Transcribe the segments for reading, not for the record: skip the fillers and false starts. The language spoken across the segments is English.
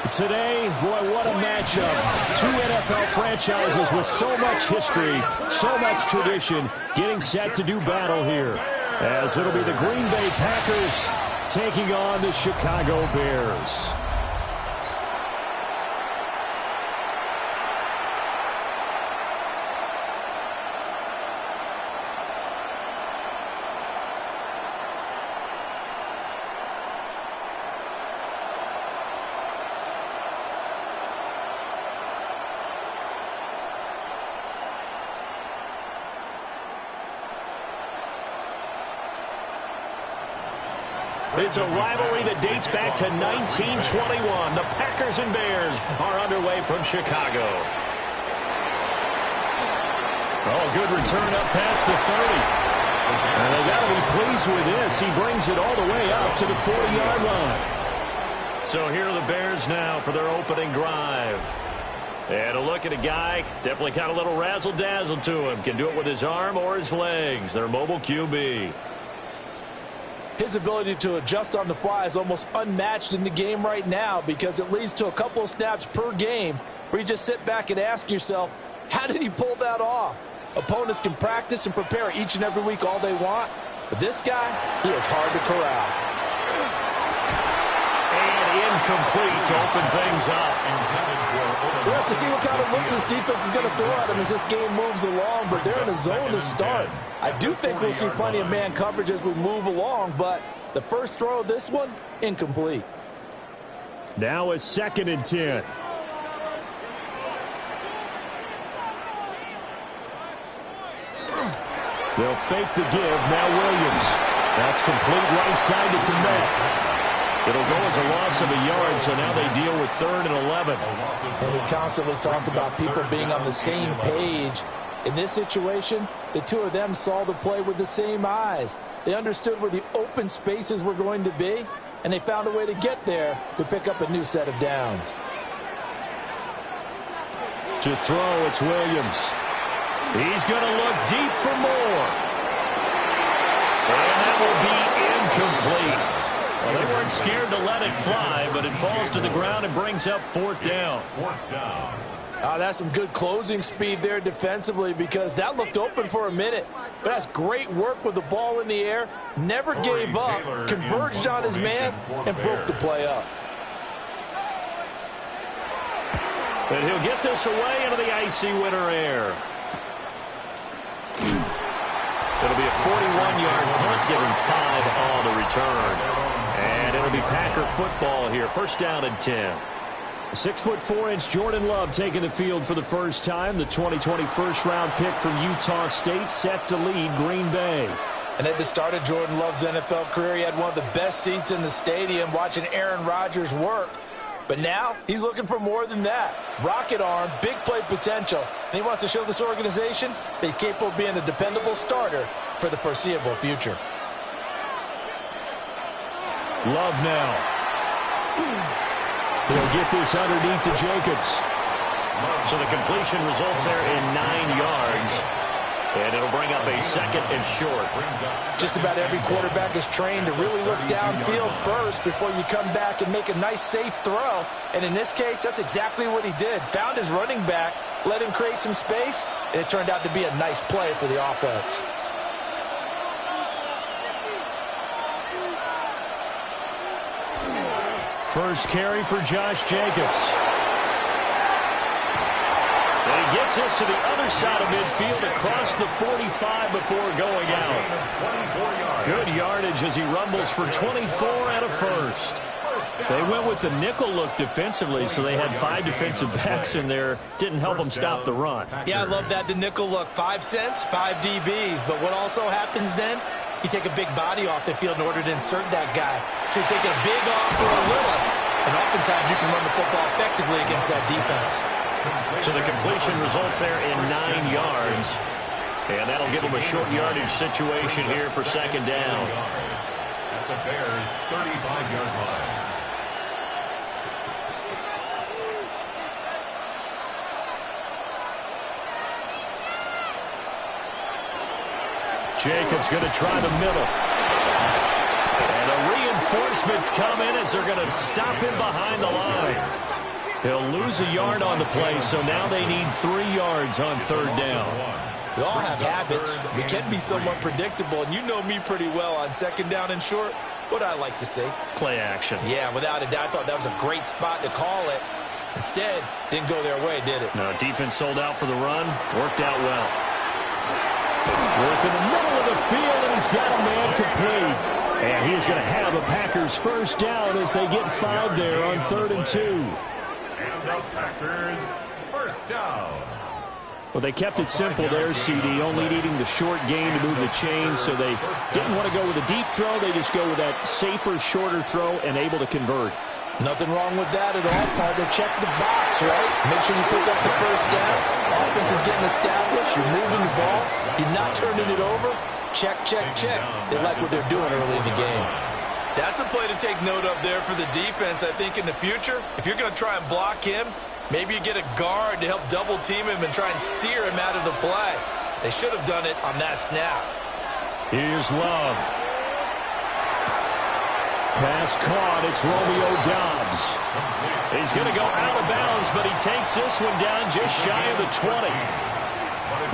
Today, boy, what a matchup. Two NFL franchises with so much history, so much tradition, getting set to do battle here. As it'll be the Green Bay Packers taking on the Chicago Bears. It's a rivalry that dates back to 1921. The Packers and Bears are underway from Chicago. Oh, good return up past the 30. And they got to be pleased with this. He brings it all the way up to the 40-yard line. So here are the Bears now for their opening drive. And a look at a guy, definitely got a little razzle-dazzle to him. Can do it with his arm or his legs. Their mobile QB. His ability to adjust on the fly is almost unmatched in the game right now because it leads to a couple of snaps per game where you just sit back and ask yourself, how did he pull that off? Opponents can practice and prepare each and every week all they want, but this guy, he is hard to corral. And incomplete to open things up. We'll have to see what kind of looks this defense is going to throw at him as this game moves along, but they're in a zone to start. I do think we'll see plenty of man coverage as we move along, but the first throw of this one, incomplete. Now it's 2nd and 10. They'll fake the give. Now Williams. That's complete right side to Kmet. It'll go as a loss of a yard, so now they deal with 3rd and 11. And we constantly talk about people being on the same page. In this situation, the two of them saw the play with the same eyes. They understood where the open spaces were going to be, and they found a way to get there to pick up a new set of downs. To throw, it's Williams. He's going to look deep for more. And that will be incomplete. Well, they weren't scared to let it fly, but it falls to the ground and brings up 4th down. That's some good closing speed there defensively because that looked open for a minute. But that's great work with the ball in the air. Never gave up, converged on his man, and broke the play up. And he'll get this away into the icy winter air. It'll be a 41-yard punt, giving 5 on the return. And it'll be Packer football here. 1st down and 10. 6'4" Jordan Love taking the field for the first time. The 2020 first-round pick from Utah State set to lead Green Bay. And at the start of Jordan Love's NFL career, he had one of the best seats in the stadium watching Aaron Rodgers work. But now he's looking for more than that. Rocket arm, big play potential. And he wants to show this organization that he's capable of being a dependable starter for the foreseeable future. Love now. He'll get this underneath to Jacobs. So the completion results there in 9 yards. And it'll bring up a 2nd and short. Just about every quarterback is trained to really look downfield first before you come back and make a nice, safe throw. And in this case, that's exactly what he did. Found his running back, let him create some space, and it turned out to be a nice play for the offense. First carry for Josh Jacobs. And he gets this to the other side of midfield across the 45 before going out. Good yardage as he rumbles for 24 and a first. They went with the nickel look defensively, so they had 5 defensive backs in there. Didn't help them stop the run. Yeah, I love that, the nickel look. 5 cents, 5 DBs. But what also happens then? You take a big body off the field in order to insert that guy. So you're taking a big off for a little. And oftentimes you can run the football effectively against that defense. So the completion results there in 9 yards. And that'll give them a short yardage situation here for 2nd down. At the Bears' 35-yard line. Jacobs going to try the middle. And the reinforcements come in as they're going to stop him behind the line. He'll lose a yard on the play, so now they need 3 yards on third down. We all have habits. We can be somewhat predictable, and you know me pretty well on second down and short. What I like to say? Play action. Yeah, without a doubt. I thought that was a great spot to call it. Instead, didn't go their way, did it? No, defense sold out for the run. Worked out well. Work in the middle of the field, and he's got a man complete. And he's going to have a Packers first down as they get 5 there on 3rd and 2. And the Packers first down. Well, they kept it simple there, CD, only needing the short gain to move the chains, so they didn't want to go with a deep throw. They just go with that safer, shorter throw and able to convert. Nothing wrong with that at all, partner. Check the box, right? Make sure you pick up the first down. Offense is getting established. You're moving the ball. You're not turning it over. Check, check, check. They like what they're doing early in the game. That's a play to take note of there for the defense, I think, in the future. If you're going to try and block him, maybe you get a guard to help double-team him and try and steer him out of the play. They should have done it on that snap. Here's Love. Pass caught. It's Romeo Doubs. He's going to go out of bounds, but he takes this one down just shy of the 20.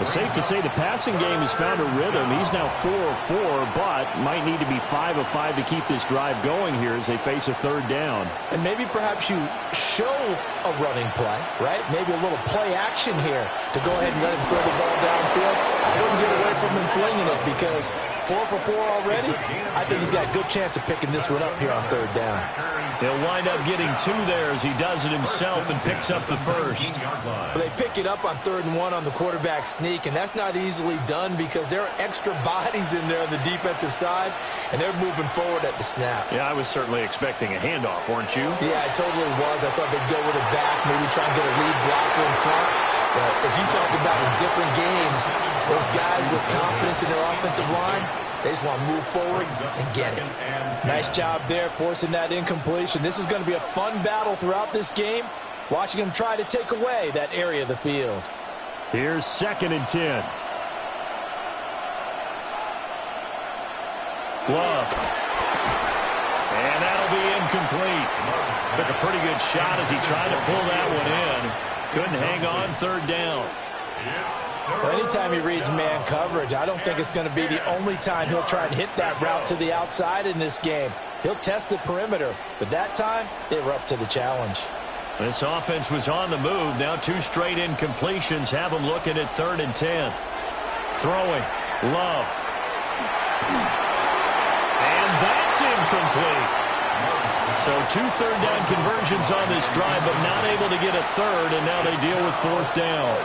It's safe to say the passing game has found a rhythm. He's now 4 of 4, but might need to be 5 of 5 to keep this drive going here as they face a 3rd down. And maybe perhaps you show a running play, right? Maybe a little play action here to go ahead and let him throw the ball downfield. I wouldn't get away from him flinging it because 4 for 4 already. I think he's got a good chance of picking this one up here on 3rd down. He'll wind up getting 2 there as he does it himself and picks up the first. But they pick it up on 3rd and 1 on the quarterback sneak, and that's not easily done because there are extra bodies in there on the defensive side, and they're moving forward at the snap. Yeah, I was certainly expecting a handoff, weren't you? Yeah, I totally was. I thought they'd go with it back, maybe try and get a lead blocker in front. But as you talked about in different games, those guys with confidence in their offensive line, they just want to move forward and get it. Nice job there forcing that incompletion. This is going to be a fun battle throughout this game, watching them try to take away that area of the field. Here's 2nd and 10. Love. And that'll be incomplete. Took a pretty good shot as he tried to pull that one in. Couldn't hang on 3rd down. Well, anytime he reads man coverage, I don't think it's going to be the only time he'll try and hit that route to the outside in this game. He'll test the perimeter, but that time they were up to the challenge. This offense was on the move. Now 2 straight incompletions have them looking at 3rd and 10. Throwing. Love. And that's incomplete. So 2 third down conversions on this drive, but not able to get a 3rd, and now they deal with 4th down.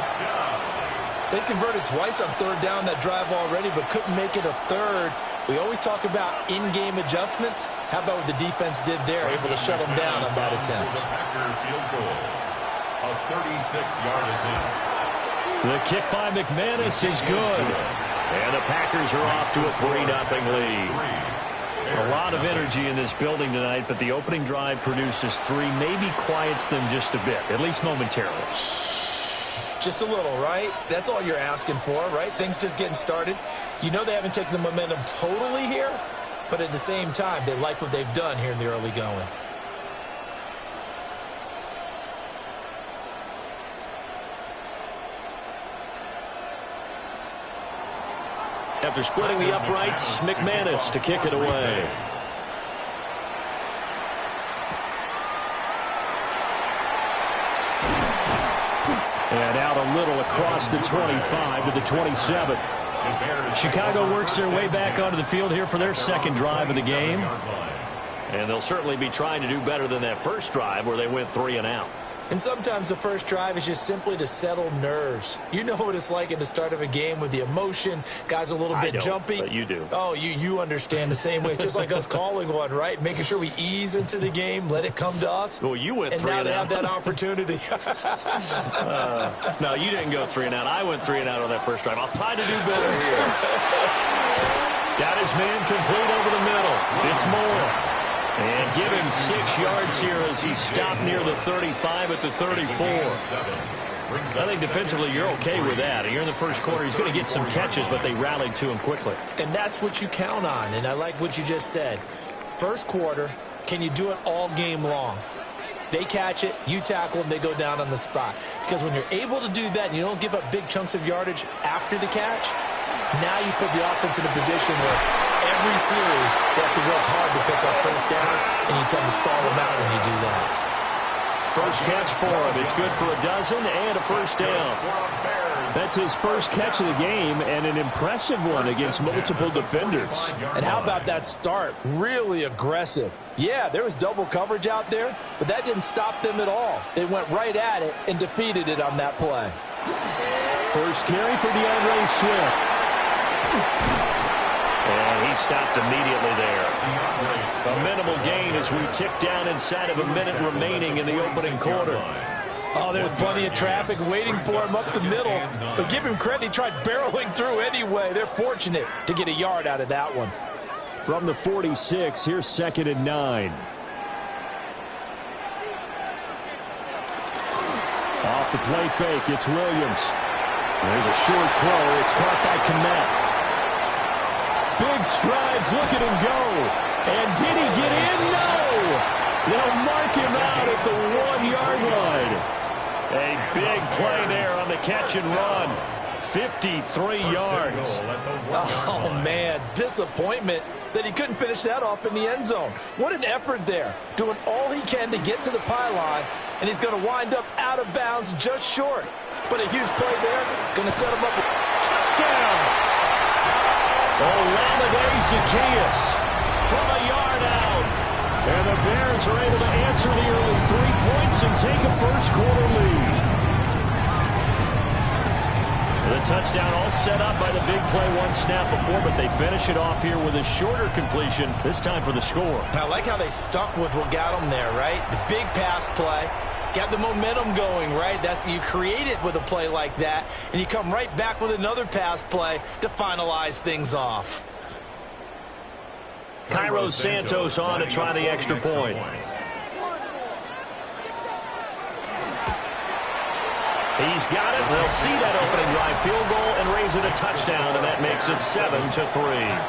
They converted twice on 3rd down that drive already, but couldn't make it a 3rd. We always talk about in-game adjustments. How about what the defense did there, able to shut them down on that attempt. Field goal. A 36-yard attempt. The kick by McManus is good. And the Packers are off to a 3-0 lead. A lot of energy in this building tonight, but the opening drive produces 3, maybe quiets them just a bit, at least momentarily. Just a little, right? That's all you're asking for, right? Things just getting started. You know they haven't taken the momentum totally here, but at the same time, they like what they've done here in the early going. After splitting the uprights, McManus to kick it away. And out a little across the 25 to the 27. Chicago works their way back onto the field here for their 2nd drive of the game. And they'll certainly be trying to do better than that first drive where they went 3 and out. And sometimes the first drive is just simply to settle nerves. You know what it's like at the start of a game with the emotion. Guys a little bit jumpy. But you do. Oh, you understand the same way. It's just like us calling one, right? Making sure we ease into the game, let it come to us. Well, you went 3 and out. And now they out. have that opportunity. No, you didn't go 3 and out. I went 3 and out on that first drive. I'll try to do better here. Got his man complete over the middle. It's Moore. And give him 6 yards here as he stopped near the 35 at the 34. I think defensively you're okay with that. You're in the first quarter. He's going to get some catches, but they rallied to him quickly. And that's what you count on, and I like what you just said. First quarter, can you do it all game long? They catch it, you tackle them, they go down on the spot. Because when you're able to do that and you don't give up big chunks of yardage after the catch, now you put the offense in a position where every series they have to work hard to pick up first downs, and you tend to stall them out when you do that. First catch for him. It's good for a dozen and a first down. That's his first catch of the game and an impressive one against multiple defenders. And how about that start? Really aggressive. Yeah, there was double coverage out there, but that didn't stop them at all. They went right at it and defeated it on that play. First carry for DeAndre Swift. And he stopped immediately there. A minimal gain as we tick down inside of a minute remaining in the opening quarter. Oh, there's plenty of traffic waiting for him up the middle. But give him credit, he tried barreling through anyway. They're fortunate to get a yard out of that one. From the 46, here's 2nd and 9. Off the play fake, it's Williams. There's a short throw. It's caught by Kmet. Big strides, look at him go. And did he get in? No! They'll mark him out at the 1-yard line. A big play there on the catch and run. 53 yards. Oh, man, disappointment that he couldn't finish that off in the end zone. What an effort there, doing all he can to get to the pylon, and he's going to wind up out of bounds just short. But a huge play there, going to set him up. Touchdown! Olamide Zaccheaus from a yard out. And the Bears are able to answer the early 3 points and take a first-quarter lead. The touchdown all set up by the big play one snap before, but they finish it off here with a shorter completion, this time for the score. I like how they stuck with what got them there, right? The big pass play, got the momentum going, right? You create it with a play like that, and you come right back with another pass play to finalize things off. Cairo Santos on to try the extra point. He's got it. They'll see that opening drive field goal and raise it a touchdown, and that makes it 7-3.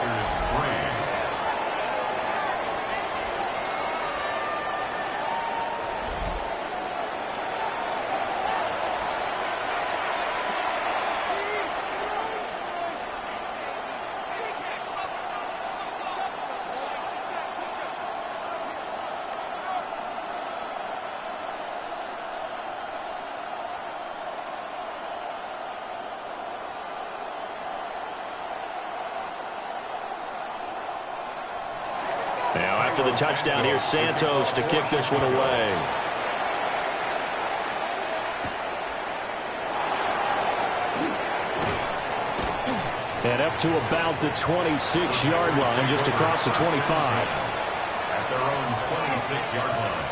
Now, after the touchdown, here's Santos to kick this one away. And up to about the 26-yard line, just across the 25. At their own 26-yard line.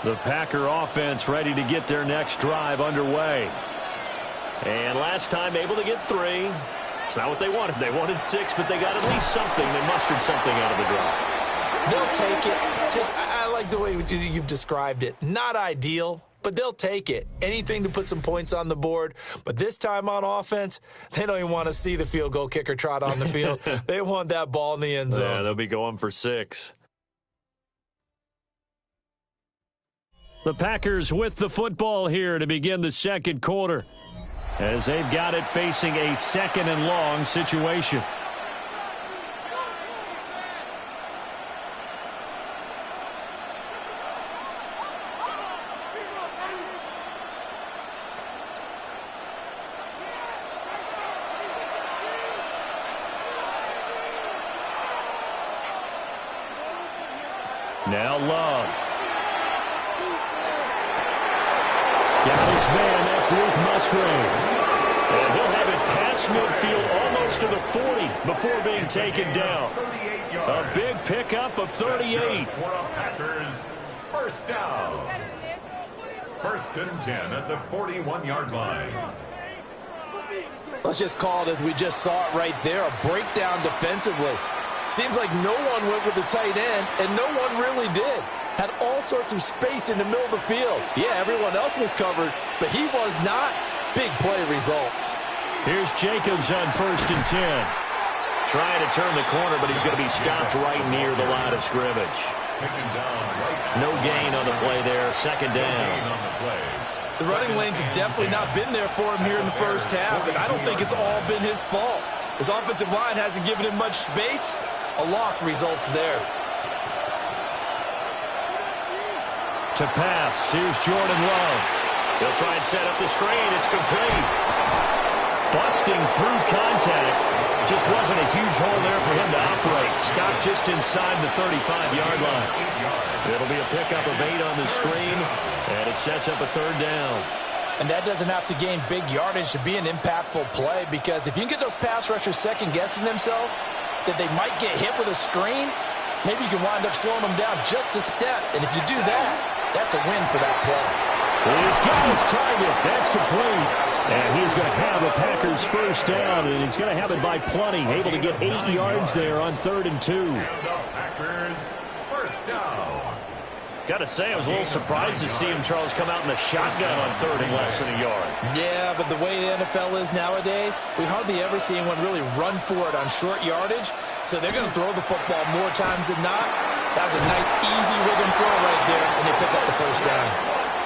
The Packer offense ready to get their next drive underway. And last time able to get 3. It's not what they wanted. They wanted 6, but they got at least something. They mustered something out of the drive. They'll take it. I like the way you've described it. Not ideal, but they'll take it. Anything to put some points on the board. But this time on offense, they don't even want to see the field goal kicker trot on the field. They want that ball in the end zone. Yeah, they'll be going for 6. The Packers with the football here to begin the second quarter, as they've got it facing a 2nd and long situation. Now Love. Got his man, that's Luke Musgrave. And he'll have it past midfield almost to the 40 before being taken down. A big pickup of 38. Packers, first down. 1st and 10 at the 41-yard line. Let's just call it as we just saw it right there, a breakdown defensively. Seems like no one went with the tight end, and no one really did. Had all sorts of space in the middle of the field. Yeah, everyone else was covered, but he was not. Big play results. Here's Jacobs on 1st and 10. Trying to turn the corner, but he's going to be stopped right near the line of scrimmage. No gain on the play there. 2nd down. The running lanes have definitely not been there for him here in the first half, and I don't think it's all been his fault. His offensive line hasn't given him much space. A loss results there. To pass, here's Jordan Love. He'll try and set up the screen. It's complete. Busting through contact. Just wasn't a huge hole there for him to operate. Stopped just inside the 35-yard line. It'll be a pickup of 8 on the screen, and it sets up a 3rd down. And that doesn't have to gain big yardage to be an impactful play, because if you can get those pass rushers second-guessing themselves that they might get hit with a screen, maybe you can wind up slowing them down just a step. And if you do that, that's a win for that play. He's got his target. That's complete. And he's going to have a Packers 1st down, and he's going to have it by plenty. Able to get 8 yards there on 3rd and 2. And the Packers 1st down. Got to say, I was a little surprised to see him, Charles, come out in the shotgun on 3rd and less than a yard. Yeah, but the way the NFL is nowadays, we hardly ever see anyone really run for it on short yardage. So they're going to throw the football more times than not. That was a nice, easy rhythm throw right there, and they pick up the 1st down.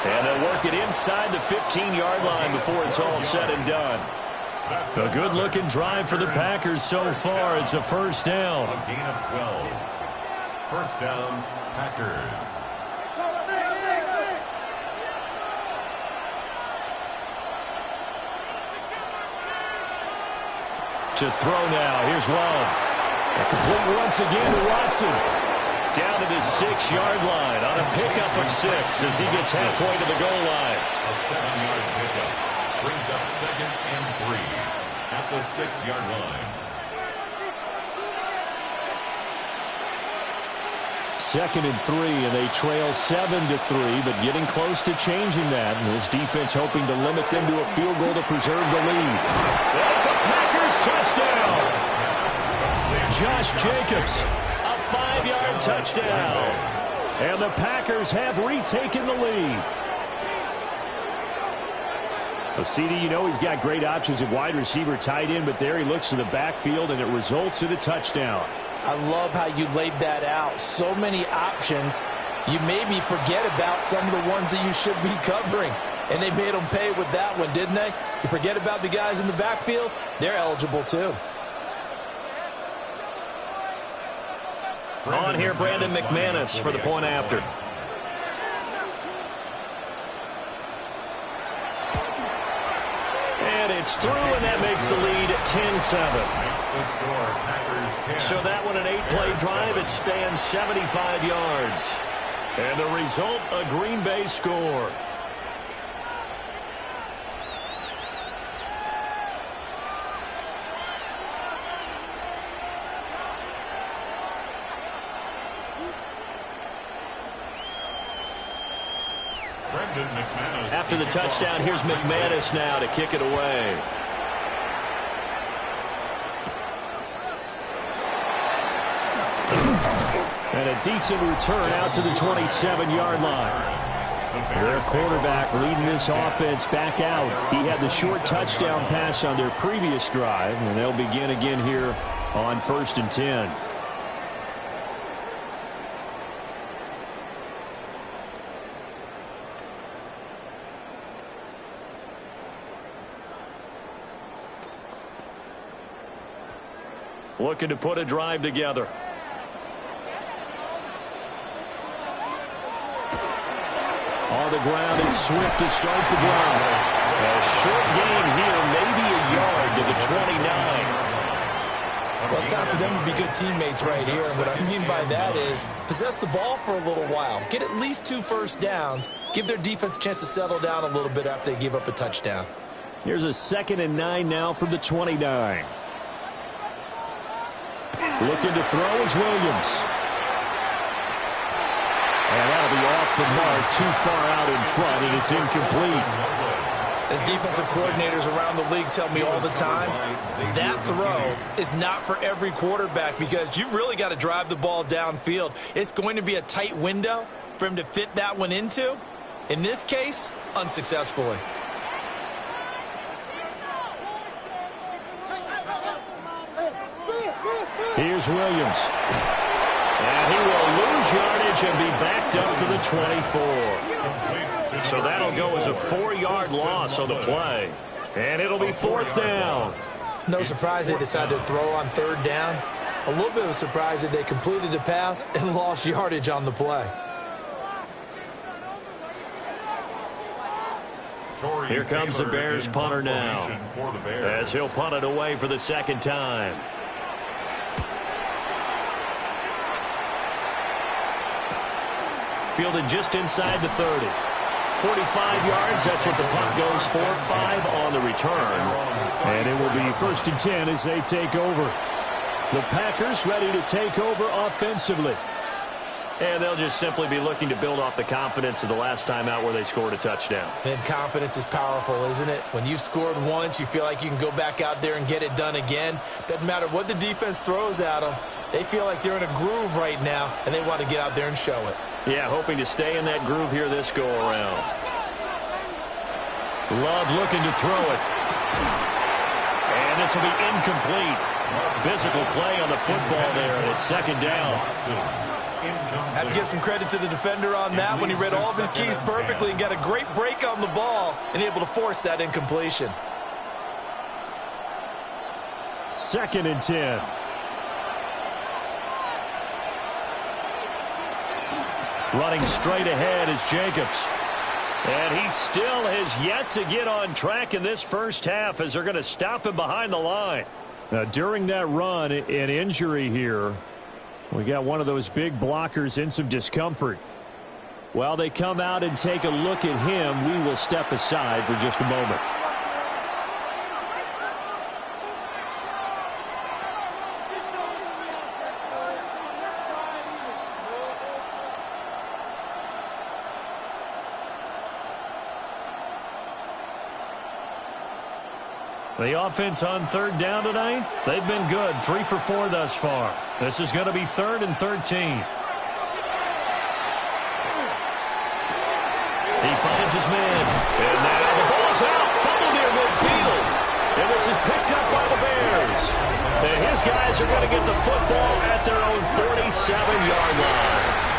And they'll work it inside the 15-yard line before it's all said and done. A good-looking drive for the Packers so far. It's a 1st down. A gain of 12. 1st down, Packers. To throw now. Here's Love. A complete once again to Watson. Down to the 6-yard line on a pickup of 6 as he gets halfway to the goal line. A 7-yard pickup brings up 2nd and 3 at the 6-yard line. 2nd and 3, and they trail 7-3, but getting close to changing that. And his defense hoping to limit them to a field goal to preserve the lead. That's a Packers touchdown. Josh Jacobs, a 5-yard touchdown. And the Packers have retaken the lead. Well, CD, you know he's got great options at wide receiver, tight end, but there he looks to the backfield, and it results in a touchdown. I love how you laid that out. So many options. You maybe forget about some of the ones that you should be covering. And they made them pay with that one, didn't they? You forget about the guys in the backfield, they're eligible too. On here, Brandon McManus for the point after. And it's through, and that makes the lead 10-7. So that one, an 8-play drive. It spans 75 yards. And the result, a Green Bay score. After the touchdown, here's McManus now to kick it away. And a decent return out to the 27-yard line. Their quarterback leading this offense back out. He had the short touchdown pass on their previous drive, and they'll begin again here on 1st and 10. Looking to put a drive together. On the ground, and Swift to start the drive. A short gain here, maybe a yard to the 29. Well, it's time for them to be good teammates right here. And what I mean by that is possess the ball for a little while. Get at least 2 first downs. Give their defense a chance to settle down a little bit after they give up a touchdown. Here's a 2nd and 9 now from the 29. Looking to throw is Williams. And that'll be off the mark, too far out in front, and it's incomplete. As defensive coordinators around the league tell me all the time, that throw is not for every quarterback because you've really got to drive the ball downfield. It's going to be a tight window for him to fit that one into. In this case, unsuccessfully. Here's Williams. And he will lose yardage and be backed up to the 24. So that'll go as a 4-yard loss on the play. And it'll be 4th down. No surprise they decided to throw on 3rd down. A little bit of a surprise that they completed the pass and lost yardage on the play. Here comes the Bears punter now, as he'll punt it away for the 2nd time. Fielded just inside the 30. 45 yards, that's what the punt goes for. 5 on the return. And it will be 1st and 10 as they take over. The Packers ready to take over offensively. And they'll just simply be looking to build off the confidence of the last time out where they scored a touchdown. And confidence is powerful, isn't it? When you've scored once, you feel like you can go back out there and get it done again. Doesn't matter what the defense throws at them. They feel like they're in a groove right now, and they want to get out there and show it. Yeah, hoping to stay in that groove here this go-around. Love looking to throw it. And this will be incomplete. Physical play on the football there, and it's 2nd down. Have to give some credit to the defender on that when he read all of his keys perfectly and got a great break on the ball and able to force that incompletion. 2nd and 10. Running straight ahead is Jacobs. And he still has yet to get on track in this first half as they're going to stop him behind the line. Now, during that run, an injury here. We got one of those big blockers in some discomfort. While they come out and take a look at him, we will step aside for just a moment. The offense on 3rd down tonight, they've been good. 3 for 4 thus far. This is going to be 3rd and 13. He finds his man. And now the ball's out. Fumble near midfield. And this is picked up by the Bears. And his guys are going to get the football at their own 47-yard line.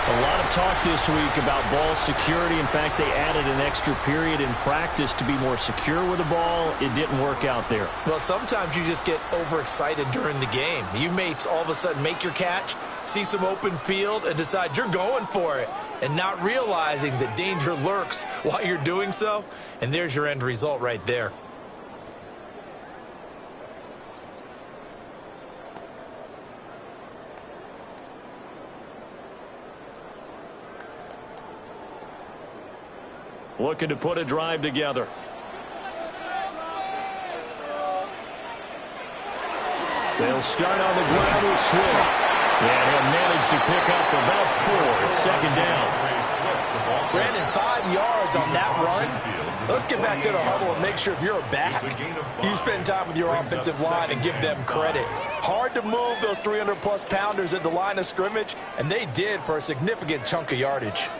A lot of talk this week about ball security. In fact, they added an extra period in practice to be more secure with the ball. It didn't work out there. Well, sometimes you just get overexcited during the game. You may all of a sudden make your catch, see some open field, and decide you're going for it, and not realizing that danger lurks while you're doing so. And there's your end result right there. Looking to put a drive together. They'll start on the ground with Swift. And he'll manage to pick up about 4. It's 2nd down. Brandon, 5 yards on that run. Let's get back to the huddle and make sure if you're a back, you spend time with your offensive line and give them credit. Hard to move those 300-plus pounders at the line of scrimmage, and they did for a significant chunk of yardage.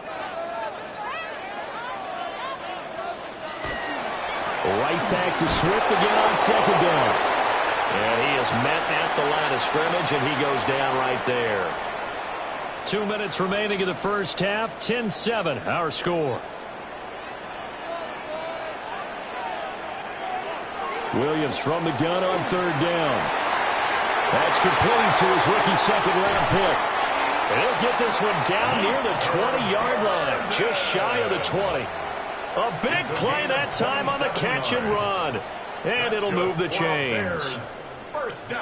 Right back to Swift again on 2nd down. And he is met at the line of scrimmage, and he goes down right there. 2 minutes remaining in the first half. 10-7, our score. Williams from the gun on 3rd down. That's complete to his rookie 2nd-round pick. And he'll get this one down near the 20-yard line, just shy of the 20. A big play that time on the catch and run. And it'll move the chains.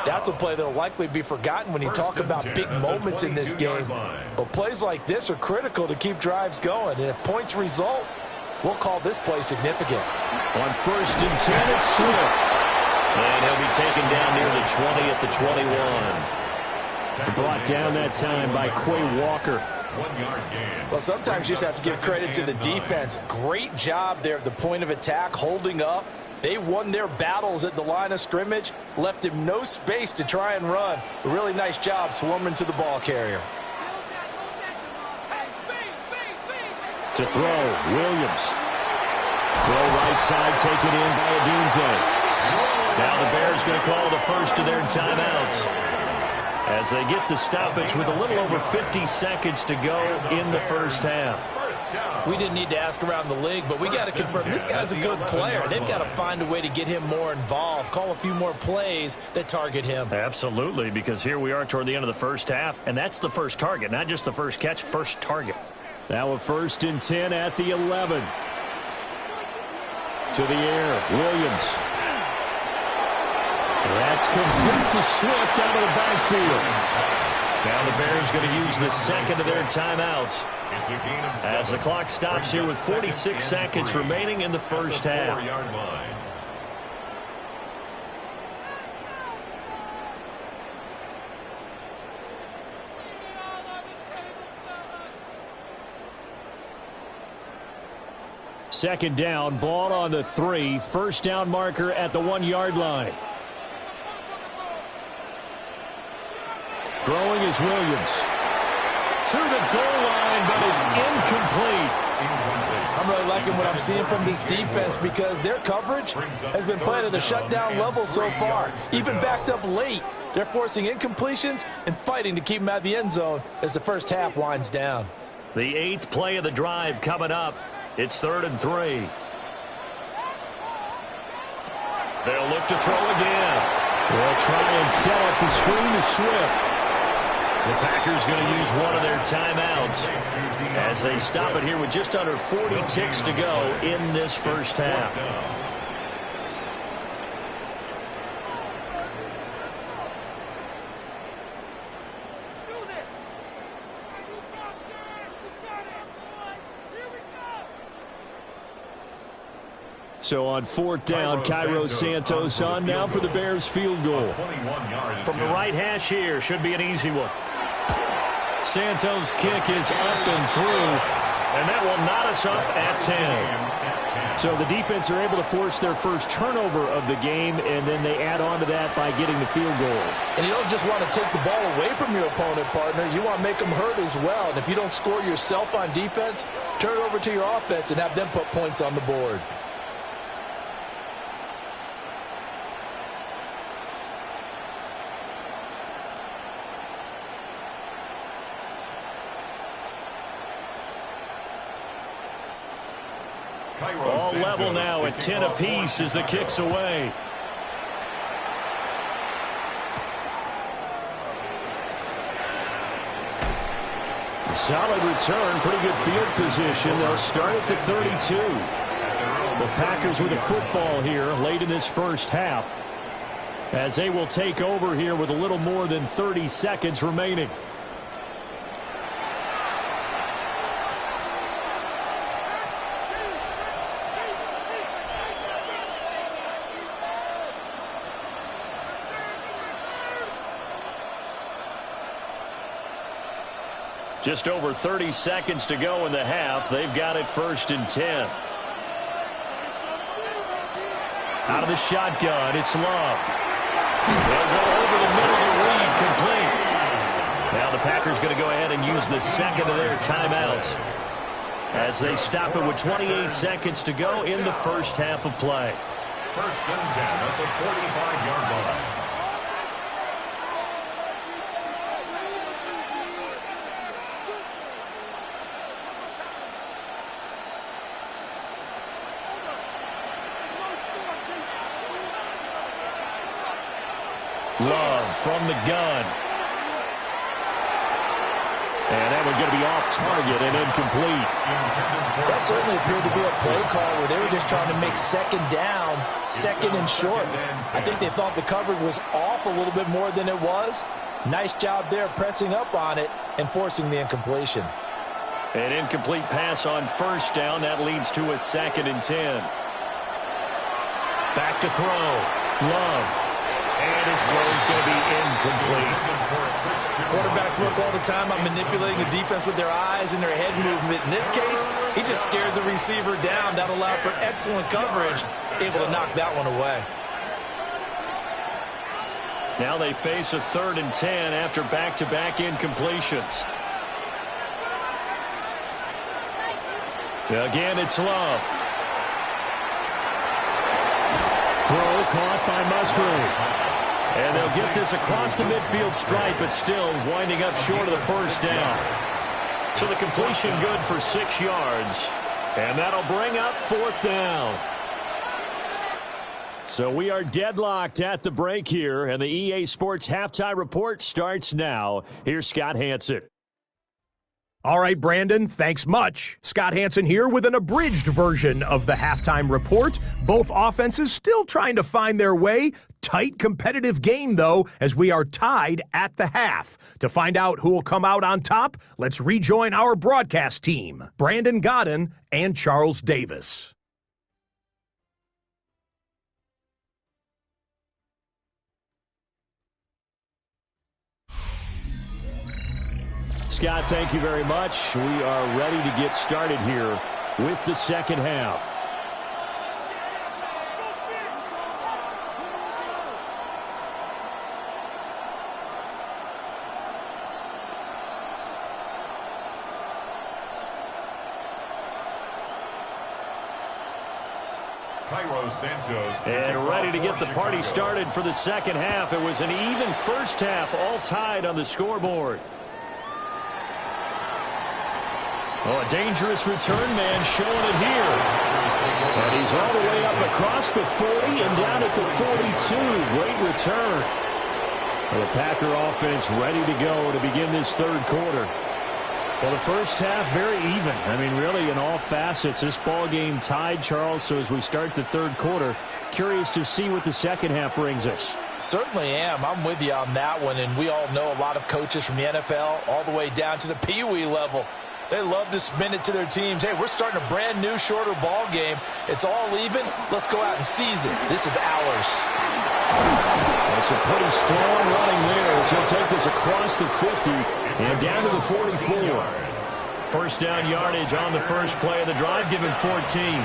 That's a play that will likely be forgotten when you talk about big moments in this game. But plays like this are critical to keep drives going. And if points result, we'll call this play significant. On 1st and 10, it's Swift. And he'll be taken down near the 20 at the 21. Brought down that time by Quay Walker. 1-yard gain. Well, sometimes you just have to give credit to the defense. Great job there at the point of attack, holding up. They won their battles at the line of scrimmage, left him no space to try and run. A really nice job swarming to the ball carrier. To throw, Williams. Throw right side, taken in by Odunze. Now the Bears going to call the first of their timeouts. as they get the stoppage with a little over 50 seconds to go in the first half. We didn't need to ask around the league, but we got to confirm this guy's a good player. They've got to find a way to get him more involved, call a few more plays that target him. Absolutely, because here we are toward the end of the first half, and that's the first target, not just the first catch, first target. Now a 1st and 10 at the 11. To the air, Williams. That's complete to Swift out of the backfield. Now the Bears going to use the second of their timeouts as the clock stops here with 46 seconds remaining in the first half. Second down, ball on the 3. First down marker at the 1-yard line. Throwing is Williams. To the goal line, but it's incomplete. I'm really liking what I'm seeing from this defense because their coverage has been played at a shutdown level so far. Even backed up late, they're forcing incompletions and fighting to keep them out of the end zone as the first half winds down. The 8th play of the drive coming up. It's 3rd and 3. They'll look to throw again. They'll try and set up the screen to Swift. The Packers going to use one of their timeouts as they stop it here with just under 40 ticks to go in this first half. So on 4th down, Cairo Santos on now for the Bears field goal. From the right hash here, should be an easy one. Santos' kick is up and through, and that will knot us up at 10. So the defense are able to force their first turnover of the game, and then they add on to that by getting the field goal. And you don't just want to take the ball away from your opponent, partner. You want to make them hurt as well. And if you don't score yourself on defense, turn it over to your offense and have them put points on the board. All level now at 10 apiece as the kick's away. Solid return, pretty good field position. They'll start at the 32. The Packers with a football here late in this first half as they will take over here with a little more than 30 seconds remaining. Just over 30 seconds to go in the half. They've got it 1st and 10. Out of the shotgun, it's Love. They'll go over the middle to Reed, complete. Now the Packers going to go ahead and use the second of their timeouts as they stop it with 28 seconds to go in the first half of play. 1st and 10 at the 45-yard line. Love from the gun. And that one's going to be off target and incomplete. That certainly appeared to be a play call where they were just trying to make second down, second and short. I think they thought the coverage was off a little bit more than it was. Nice job there pressing up on it and forcing the incompletion. An incomplete pass on 1st down. That leads to a 2nd and 10. Back to throw. Love. And his throw is going to be incomplete. Quarterbacks work all the time on manipulating the defense with their eyes and their head movement. In this case, he just stared the receiver down. That allowed for excellent coverage, able to knock that one away. Now they face a 3rd and 10 after back-to-back incompletions. Again, it's Love. Throw caught by Musgrave. And they'll they'll get this across the midfield stripe, but still winding up short of the first down. So the completion good for 6 yards, and that'll bring up 4th down. So we are deadlocked at the break here, and the EA Sports Halftime Report starts now. Here's Scott Hanson. All right, Brandon, thanks much. Scott Hanson here with an abridged version of the halftime report. Both offenses still trying to find their way. Tight competitive game, though, as we are tied at the half. To find out who will come out on top, let's rejoin our broadcast team, Brandon Godden and Charles Davis. Scott, thank you very much. We are ready to get started here with the second half. Cairo Santos. And ready to get the party started for the second half. It was an even first half, all tied on the scoreboard. Oh, a dangerous return man showing it here. And he's all the way up across the 40 and down at the 42. Great return. Well, the Packer offense ready to go to begin this third quarter. Well, the first half very even. I mean, really in all facets. This ball game tied, Charles. So as we start the third quarter, curious to see what the second half brings us. Certainly am. I'm with you on that one. And we all know a lot of coaches from the NFL all the way down to the Pee Wee level. They love to spin it to their teams. Hey, we're starting a brand new, shorter ball game. It's all even. Let's go out and seize it. This is ours. That's a pretty strong running there as he'll take this across the 50 and down to the 44. First down yardage on the first play of the drive, give him 14.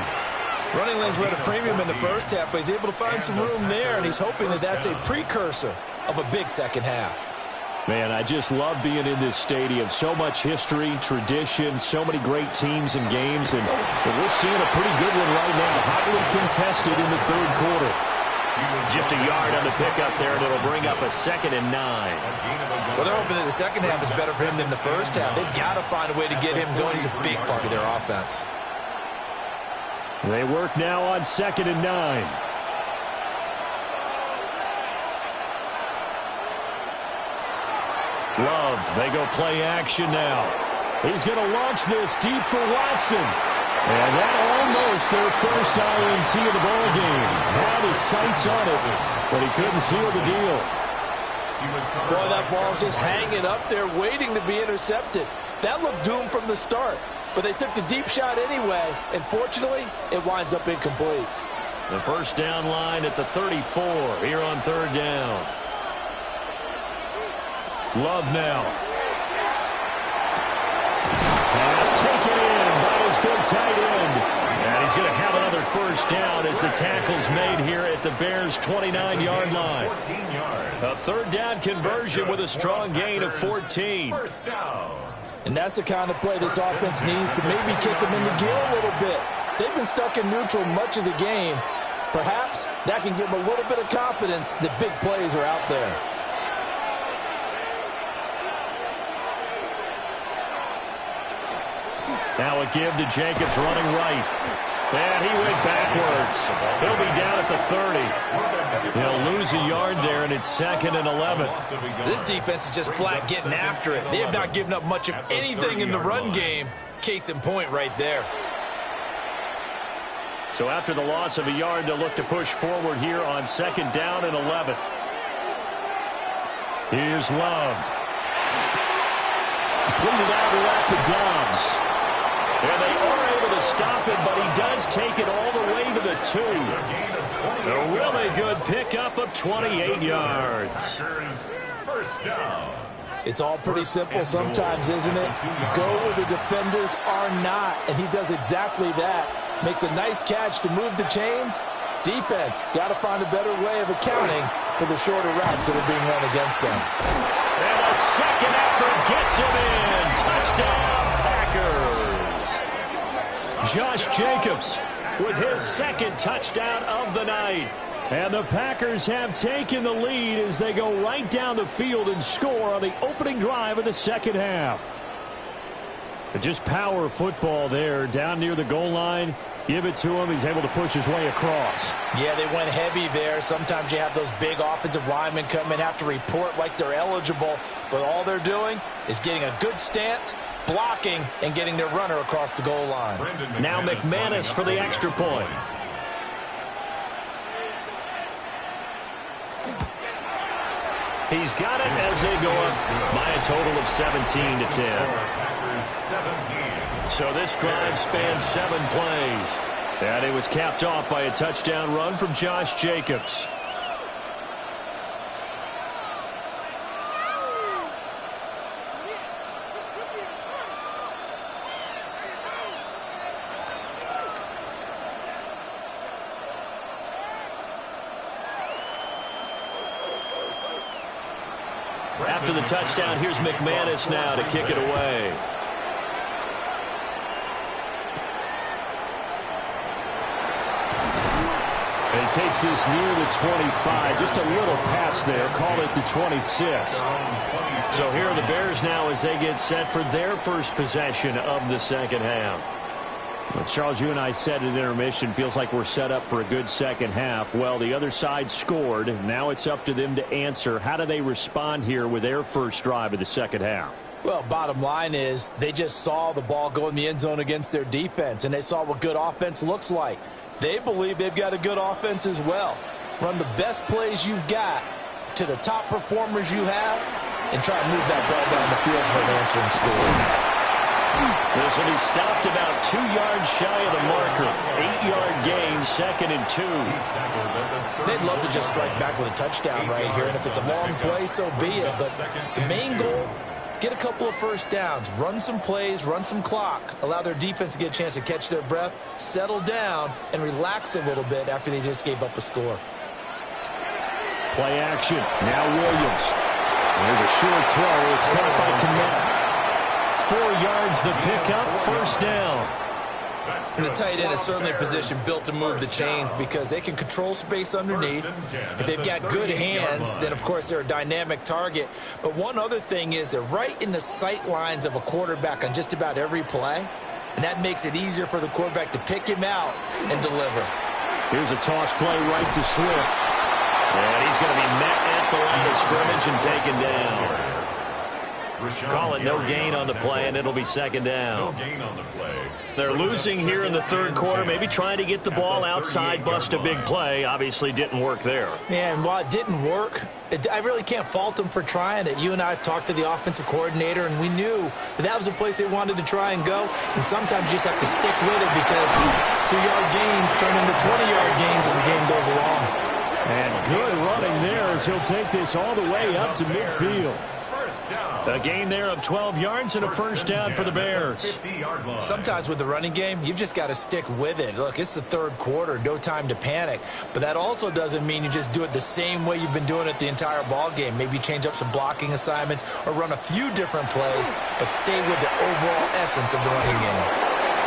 Running lanes were at a premium in the first half, but he's able to find some room there, and he's hoping that that's a precursor of a big second half. Man, I just love being in this stadium. So much history, tradition, so many great teams and games, and we're seeing a pretty good one right now. Hotly contested in the third quarter. Just a yard on the pickup there, and it'll bring up a 2nd and 9. Well, they're hoping that the second half is better for him than the first half. They've got to find a way to get him going. He's a big part of their offense. They work now on 2nd and 9. Love, they go play action now. He's going to launch this deep for Watson. And that almost their first INT of the ball game. Had his sights on it, but he couldn't seal the deal. Boy, that ball's just hanging up there waiting to be intercepted. That looked doomed from the start, but they took the deep shot anyway, and fortunately, it winds up incomplete. The first down line at the 34 here on third down. Love now. Pass taken in by his big tight end. And he's going to have another first down as the tackle's made here at the Bears' 29-yard line. A third down conversion with a strong gain of 14. And that's the kind of play this offense needs to maybe kick them into gear a little bit. They've been stuck in neutral much of the game. Perhaps that can give them a little bit of confidence that big plays are out there. Now a give to Jacobs running right. And he went backwards. He'll be down at the 30. He'll lose a yard there, and it's 2nd and 11. This defense is just flat getting after it. They have not given up much of anything in the run game. Case in point right there. So after the loss of a yard, they'll look to push forward here on 2nd down and 11. Here's Love. Completed out left to Dobbs. And they are able to stop it, but he does take it all the way to the 2. A really good pickup of 28 yards. First down. It's all pretty simple sometimes, isn't it? Go where the defenders are not, and he does exactly that. Makes a nice catch to move the chains. Defense got to find a better way of accounting for the shorter routes that are being run against them. And a second effort gets him in. Touchdown, Packers. Josh Jacobs with his 2nd touchdown of the night. And the Packers have taken the lead as they go right down the field and score on the opening drive of the second half. Just power football there down near the goal line. Give it to him. He's able to push his way across. Yeah, they went heavy there. Sometimes you have those big offensive linemen come in, have to report like they're eligible. But all they're doing is getting a good stance, blocking, and getting their runner across the goal line. Now McManus for the extra point. He's got it as they go up by a total of 17-10. So this drive spans 7 plays. And it was capped off by a touchdown run from Josh Jacobs. After the touchdown, here's McManus now to kick it away. And he takes this near the 25. Just a little pass there. Call it the 26. So here are the Bears now as they get set for their first possession of the second half. Well, Charles, you and I said at intermission, feels like we're set up for a good second half. Well, the other side scored. Now it's up to them to answer. How do they respond here with their first drive of the second half? Well, bottom line is they just saw the ball go in the end zone against their defense, and they saw what good offense looks like. They believe they've got a good offense as well. Run the best plays you've got to the top performers you have and try to move that ball down the field for an answering score. This will be stopped about 2 yards shy of the marker. 8-yard gain, 2nd and 2. They'd love to just strike back with a touchdown right here, and if it's a long play, so be it. But the main goal, get a couple of first downs, run some plays, run some clock, allow their defense to get a chance to catch their breath, settle down, and relax a little bit after they just gave up a score. Play action. Now Williams. There's a short throw. It's caught by Kmet. 4 yards the pickup, first down. And the tight end is certainly a position built to move the chains because they can control space underneath. If they've got good hands, then, of course, they're a dynamic target. But one other thing is they're right in the sight lines of a quarterback on just about every play, and that makes it easier for the quarterback to pick him out and deliver. Here's a toss play right to Swift. And he's going to be met at the line of scrimmage and taken down. Call it no gain on the play, and it'll be second down. They're losing here in the third quarter, maybe trying to get the ball outside, bust a big play. Obviously didn't work there. And while it didn't work, I really can't fault them for trying it. You and I have talked to the offensive coordinator, and we knew that was the place they wanted to try and go. And sometimes you just have to stick with it because 2-yard gains turn into 20-yard gains as the game goes along. And good running there as he'll take this all the way up to midfield. A gain there of 12 yards and a first down for the Bears. Sometimes with the running game, you've just got to stick with it. Look, it's the third quarter, no time to panic. But that also doesn't mean you just do it the same way you've been doing it the entire ball game. Maybe change up some blocking assignments or run a few different plays, but stay with the overall essence of the running game.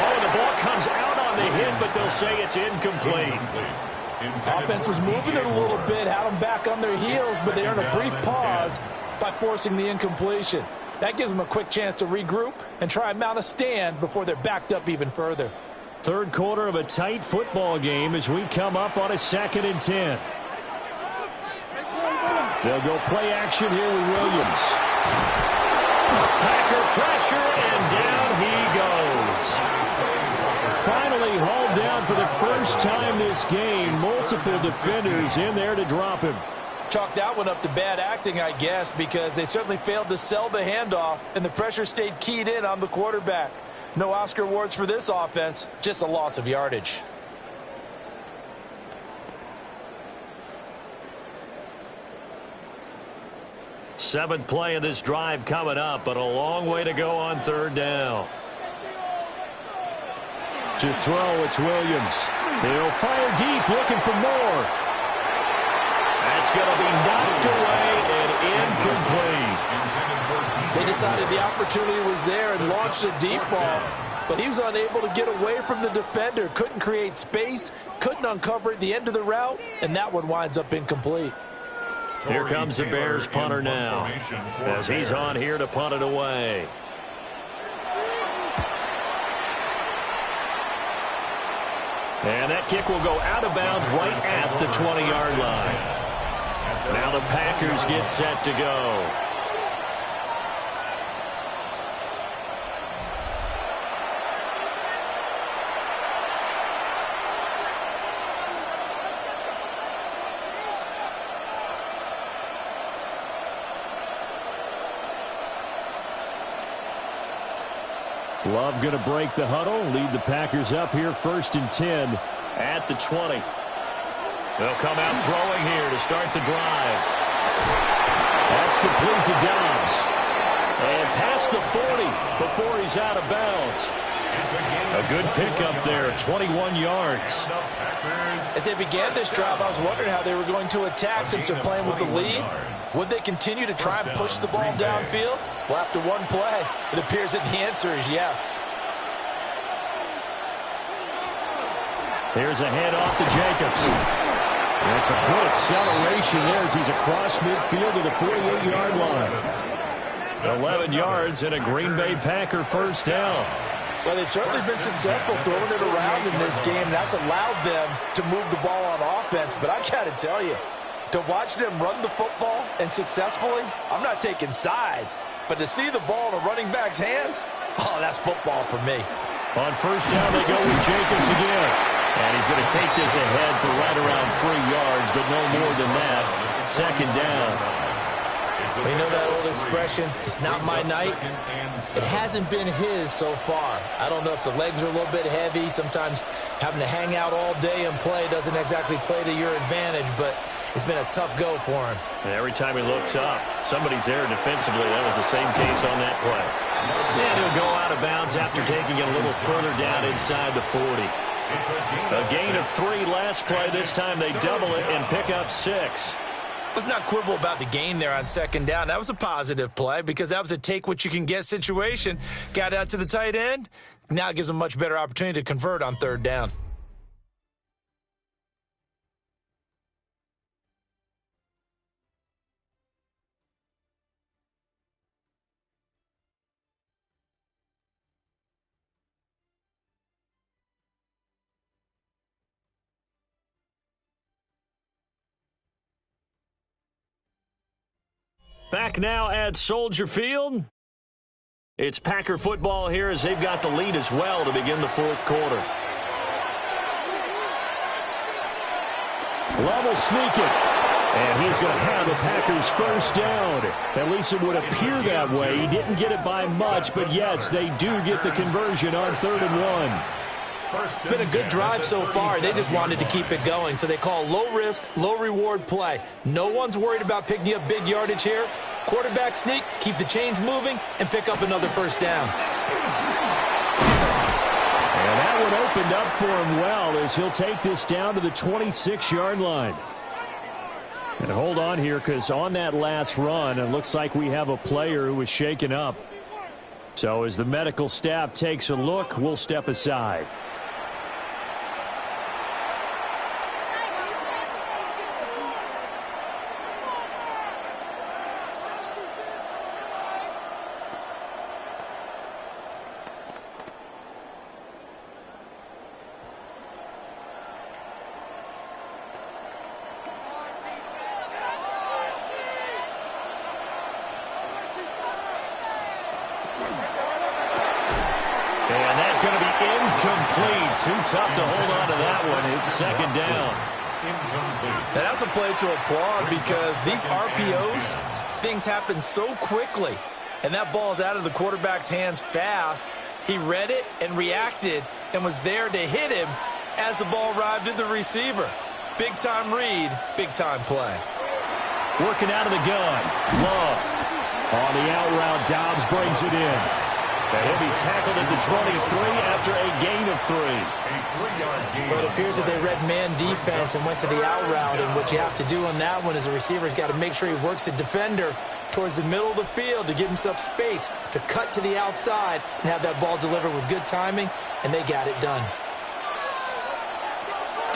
Oh, the ball comes out on the hit, but they'll say it's incomplete. Offense was moving it a little bit, had them back on their heels, but they earned a brief pause by forcing the incompletion. That gives them a quick chance to regroup and try and mount a stand before they're backed up even further. Third quarter of a tight football game as we come up on a 2nd and 10. They'll go play action here with Williams. Packer pressure, and down he goes. Finally hauled down for the first time this game. Multiple defenders in there to drop him. Chalk that one up to bad acting, I guess, because they certainly failed to sell the handoff, and the pressure stayed keyed in on the quarterback. No Oscar awards for this offense, just a loss of yardage. Seventh play of this drive coming up, but a long way to go on third down. To throw, it's Williams. He'll fire deep, looking for more. That's going to be knocked away and incomplete. They decided the opportunity was there and launched a deep ball, but he was unable to get away from the defender. Couldn't create space, couldn't uncover at the end of the route, and that one winds up incomplete. Here comes the Bears punter now, as he's on here to punt it away. And that kick will go out of bounds right at the 20-yard line. Now the Packers get set to go. Love going to break the huddle, lead the Packers up here 1st and 10 at the 20. They'll come out throwing here to start the drive. That's complete to Dobbs. And past the 40 before he's out of bounds. A good pickup there, 21 yards. As they began this drive, I was wondering how they were going to attack since they're playing with the lead. Would they continue to try and push the ball downfield? Well, after one play, it appears that the answer is yes. Here's a handoff to Jacobs. That's a good acceleration there as he's across midfield to the 48-yard line. 11 yards and a Green Bay Packer first down. Well, they've certainly been successful throwing it around in this game. That's allowed them to move the ball on offense. But I got to tell you, to watch them run the football and successfully, I'm not taking sides. But to see the ball in a running back's hands, oh, that's football for me. On first down, they go with Jacobs again. And he's going to take this ahead for right around 3 yards, but no more than that. 2nd down. We know that old expression, it's not my night. It hasn't been his so far. I don't know if the legs are a little bit heavy. Sometimes having to hang out all day and play doesn't exactly play to your advantage, but it's been a tough go for him. And every time he looks up, somebody's there defensively. That was the same case on that play. And he'll go out of bounds after taking it a little further down inside the 40. A gain of 3 last play. This time they double it and pick up 6. Let's not quibble about the gain there on 2nd down. That was a positive play because that was a take-what-you-can-get situation. Got out to the tight end. Now it gives them a much better opportunity to convert on 3rd down. Back now at Soldier Field. It's Packer football here as they've got the lead as well to begin the 4th quarter. Love will sneak it. And he's going to have the Packers first down. At least it would appear that way. He didn't get it by much, but yes, they do get the conversion on 3rd and 1. It's been a good drive so far. They just wanted to keep it going. So they call low-risk, low-reward play. No one's worried about picking up big yardage here. Quarterback sneak, keep the chains moving, and pick up another first down. And that one opened up for him well as he'll take this down to the 26-yard line. And hold on here because on that last run, it looks like we have a player who was shaken up. So as the medical staff takes a look, we'll step aside. Too tough to hold on to that one. It's 2nd down. And that's a play to applaud because these RPOs, things happen so quickly. And that ball's out of the quarterback's hands fast. He read it and reacted and was there to hit him as the ball arrived at the receiver. Big-time read, big-time play. Working out of the gun. Love. On the out route, Dobbs brings it in. And he'll be tackled at the 23 after a gain of 3. Well, it appears that they read man defense and went to the out route, and what you have to do on that one is the receiver's got to make sure he works the defender towards the middle of the field to give himself space to cut to the outside and have that ball delivered with good timing, and they got it done.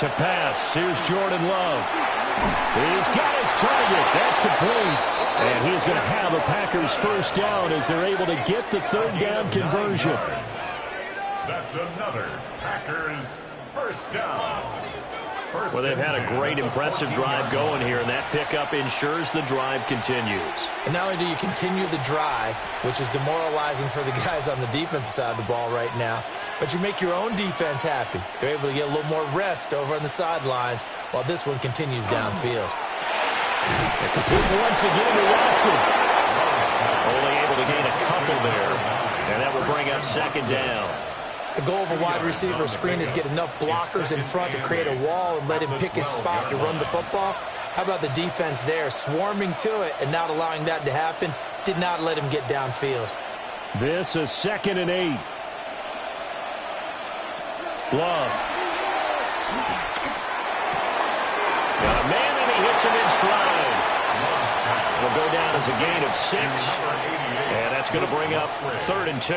To pass. Here's Jordan Love. He's got his target. That's complete. And he's going to have a Packers first down as they're able to get the third down conversion. That's another Packers first down. Well, they've had a great, impressive drive going here, and that pickup ensures the drive continues. And not only do you continue the drive, which is demoralizing for the guys on the defensive side of the ball right now, but you make your own defense happy. They're able to get a little more rest over on the sidelines while this one continues downfield. Complete once again to Watson. Only able to gain a couple there, and that will bring up second down. The goal of a wide receiver screen is get enough blockers in front to create a wall and let him pick his spot to run the football. How about the defense there, swarming to it and not allowing that to happen? Did not let him get downfield. This is 2nd and 8. Love. Got a man and he hits him in stride. Will go down as a gain of 6. And that's going to bring up 3rd and 2.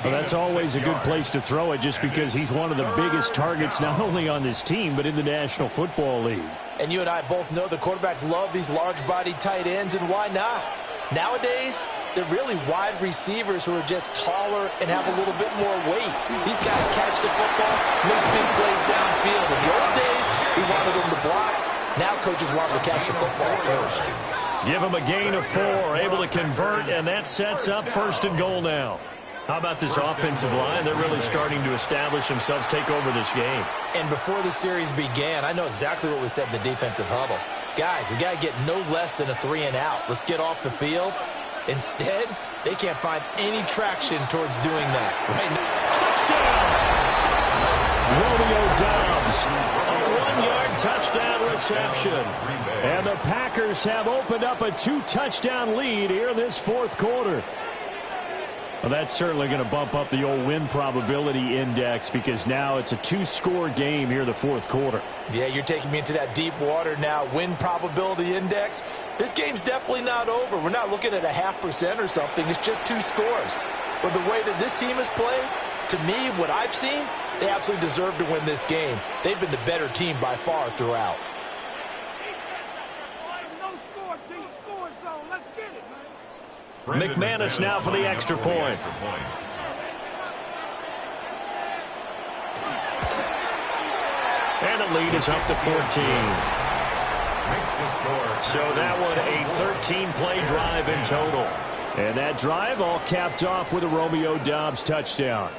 Well, that's always a good place to throw it just because he's one of the biggest targets not only on this team but in the National Football League. And you and I both know the quarterbacks love these large-bodied tight ends, and why not? Nowadays, they're really wide receivers who are just taller and have a little bit more weight. These guys catch the football, make big plays downfield. In the old days, we wanted them to block. Now coaches want them to catch the football first. Give them a gain of 4, able to convert, and that sets up 1st and goal now. How about this offensive line? They're really starting to establish themselves, take over this game. And before the series began, I know exactly what we said in the defensive huddle. Guys, we got to get no less than a 3-and-out. Let's get off the field. Instead, they can't find any traction towards doing that right now. Touchdown! Romeo Doubs, a 1-yard touchdown reception. And the Packers have opened up a 2-touchdown lead here in this 4th quarter. Well, that's certainly going to bump up the old win probability index because now it's a 2-score game here in the 4th quarter. Yeah, you're taking me into that deep water now. Win probability index. This game's definitely not over. We're not looking at a 0.5% or something. It's just 2 scores. But the way that this team has played, to me, what I've seen, they absolutely deserve to win this game. They've been the better team by far throughout. McManus now for the extra point. And the lead is up to 14. So that one a 13-play drive in total. And that drive all capped off with a Romeo Doubs touchdown.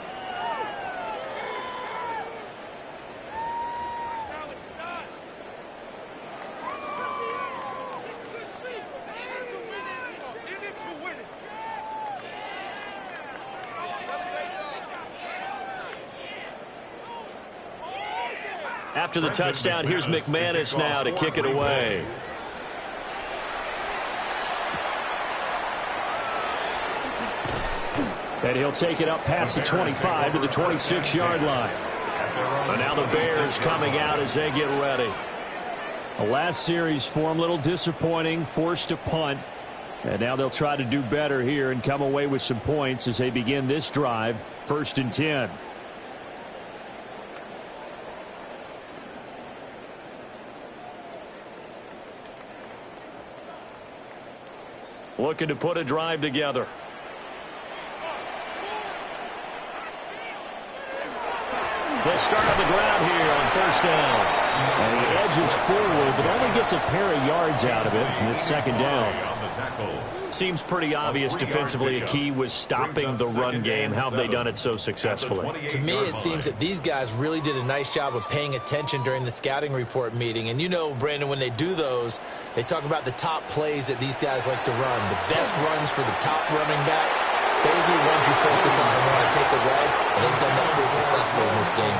After the touchdown, here's McManus now to kick it away. And he'll take it up past the 25 to the 26-yard line. And now the Bears coming out as they get ready. The last series for him, a little disappointing, forced a punt. And now they'll try to do better here and come away with some points as they begin this drive, 1st and 10. Looking to put a drive together. They'll start on the ground here on 1st down. And he edges forward, but only gets a pair of yards out of it, and it's 2nd down. Seems pretty obvious defensively. A key was stopping the run game. How have they done it so successfully? To me, it seems that these guys really did a nice job of paying attention during the scouting report meeting. And you know, Brandon, when they do those, they talk about the top plays that these guys like to run. The best runs for the top running back. Those are the ones you focus on and want to take away. And they've done that pretty successfully in this game.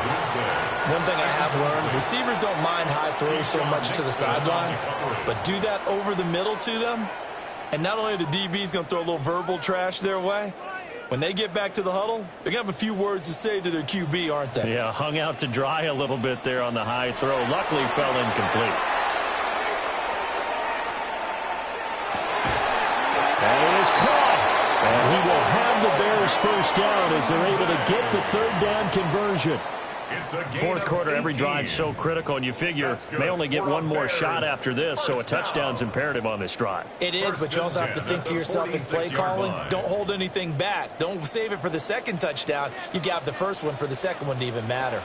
One thing I have learned, receivers don't mind high throws so much to the sideline, but do that over the middle to them. And not only are the DBs going to throw a little verbal trash their way, when they get back to the huddle, they're going to have a few words to say to their QB, aren't they? Yeah, hung out to dry a little bit there on the high throw. Luckily fell incomplete. And it is caught. And he will have the Bears first down as they're able to get the 3rd down conversion. It's a gain Fourth of quarter, every 18. drive's so critical, and you figure That's good. may only get For one more Bears. shot after this, so a First touchdown's down. imperative on this drive. It is, but you also have to think to yourself in play 46-yard calling, line. don't hold anything back. Don't save it for the second touchdown. You got the first one for the second one to even matter.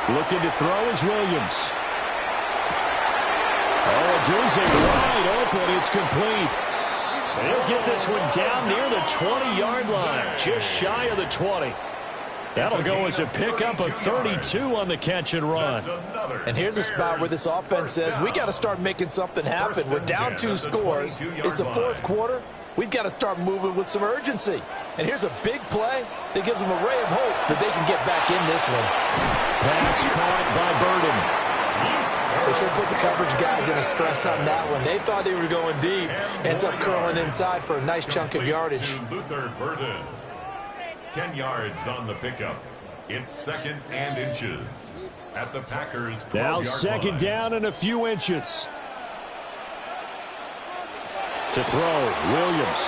Looking to throw is Williams. Oh, Dulce wide open. It's complete. They'll get this one down near the 20-yard line, just shy of the 20. That'll go as a pickup of 32 on the catch and run. And here's a spot where this offense says, we got to start making something happen. We're down 2 scores. It's the fourth quarter. We've got to start moving with some urgency. And here's a big play that gives them a ray of hope that they can get back in this one. Pass caught by Burden. They should put the coverage guys in a stress on that one. They thought they were going deep. Ends up curling inside for a nice chunk of yardage. Luther Burden. 10 yards on the pickup. It's 2nd and inches at the Packers' 12-yard Now line. second down and a few inches. To throw, Williams.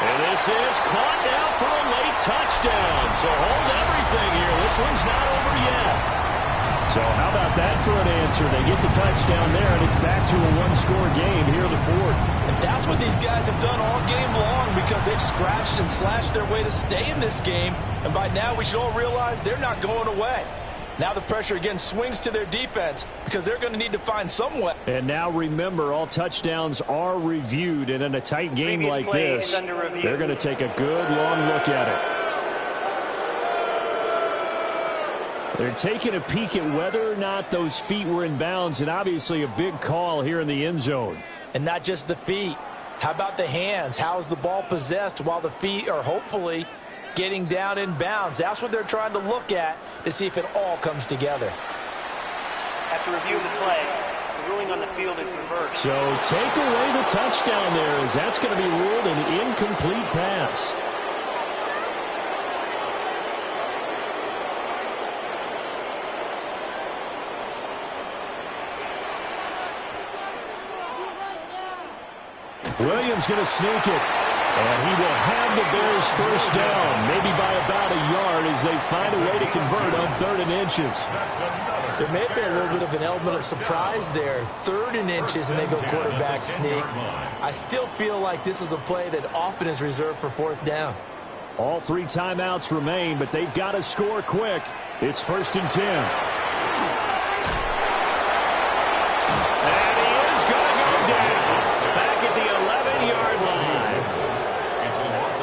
And this is caught now for a late touchdown. So hold everything here. This one's not over yet. So how about that for an answer? They get the touchdown there, and it's back to a one-score game here in the fourth. And that's what these guys have done all game long because they've scratched and slashed their way to stay in this game. And by now, we should all realize they're not going away. Now the pressure again swings to their defense because they're going to need to find some way. And now remember, all touchdowns are reviewed, and in a tight game like this, they're going to take a good long look at it. They're taking a peek at whether or not those feet were in bounds, and obviously a big call here in the end zone. And not just the feet. How about the hands? How is the ball possessed while the feet are hopefully getting down in bounds? That's what they're trying to look at to see if it all comes together. After reviewing the play, the ruling on the field is reversed. So take away the touchdown there, as that's going to be ruled an incomplete pass. Williams going to sneak it. And he will have the Bears first down, maybe by about a yard as they find a way to convert on 3rd and inches. There may have been a little bit of an element of surprise there. 3rd and inches, and they go quarterback sneak. I still feel like this is a play that often is reserved for 4th down. All 3 timeouts remain, but they've got to score quick. It's 1st and 10. And he is going to go down back at the 11-yard line.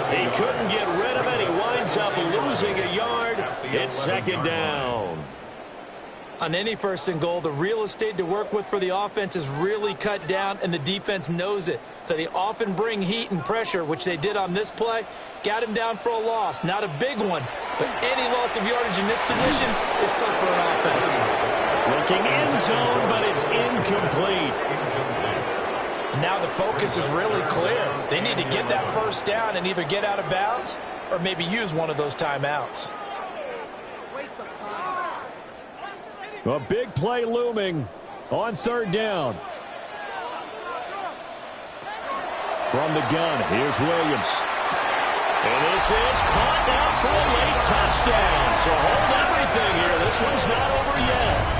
He couldn't get rid of it. He winds up losing a yard. It's 2nd down. On any 1st and goal, the real estate to work with for the offense is really cut down, and the defense knows it. So they often bring heat and pressure, which they did on this play. Got him down for a loss. Not a big one, but any loss of yardage in this position is tough for an offense. Looking end zone, but it's incomplete. Now the focus is really clear. They need to get that 1st down and either get out of bounds or maybe use one of those timeouts. A big play looming on 3rd down. From the gun, here's Williams. And this is caught now for a late touchdown. So hold everything here. This one's not over yet.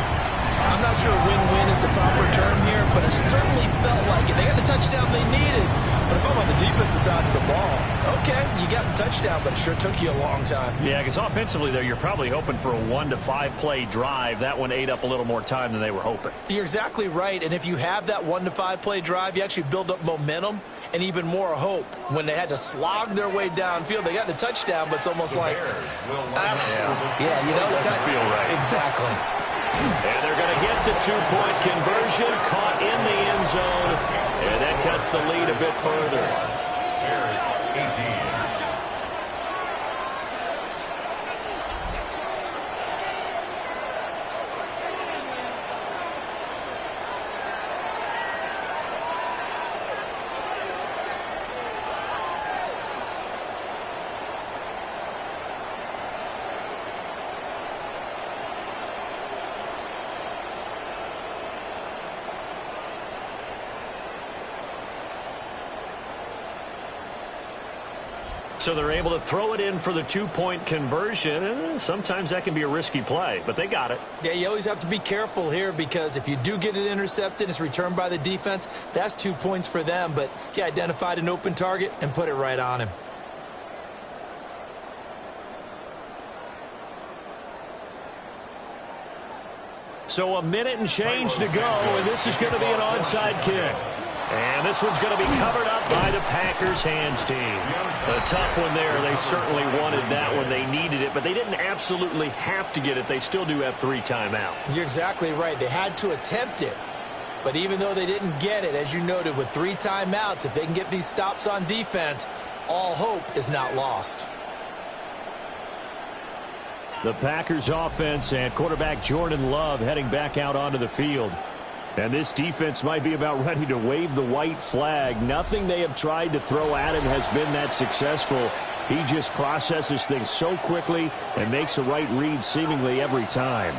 I'm not sure win-win is the proper term here, but it certainly felt like it. They got the touchdown they needed. But if I'm on the defensive side of the ball, okay, you got the touchdown, but it sure took you a long time. Yeah, because offensively there, you're probably hoping for a 1 to 5 play drive. That one ate up a little more time than they were hoping. You're exactly right, and if you have that 1 to 5 play drive, you actually build up momentum and even more hope. When they had to slog their way downfield, they got the touchdown, but it's almost like, yeah, you know, it doesn't feel right. Exactly. And they're going to get the 2-point conversion, caught in the end zone, and that cuts the lead a bit further. Bears 18. So they're able to throw it in for the two-point conversion. Sometimes that can be a risky play, but they got it. Yeah, you always have to be careful here because if you do get it intercepted, it's returned by the defense. That's 2 points for them, but he identified an open target and put it right on him. So a minute and change to go, and this is going to be an onside kick. And this one's going to be covered up by the Packers hands team. A tough one there. They certainly wanted that one. They needed it, but they didn't absolutely have to get it. They still do have 3 timeouts. You're exactly right. They had to attempt it. But even though they didn't get it, as you noted, with 3 timeouts, if they can get these stops on defense, all hope is not lost. The Packers offense and quarterback Jordan Love heading back out onto the field. And this defense might be about ready to wave the white flag. Nothing they have tried to throw at him has been that successful. He just processes things so quickly and makes a right read seemingly every time.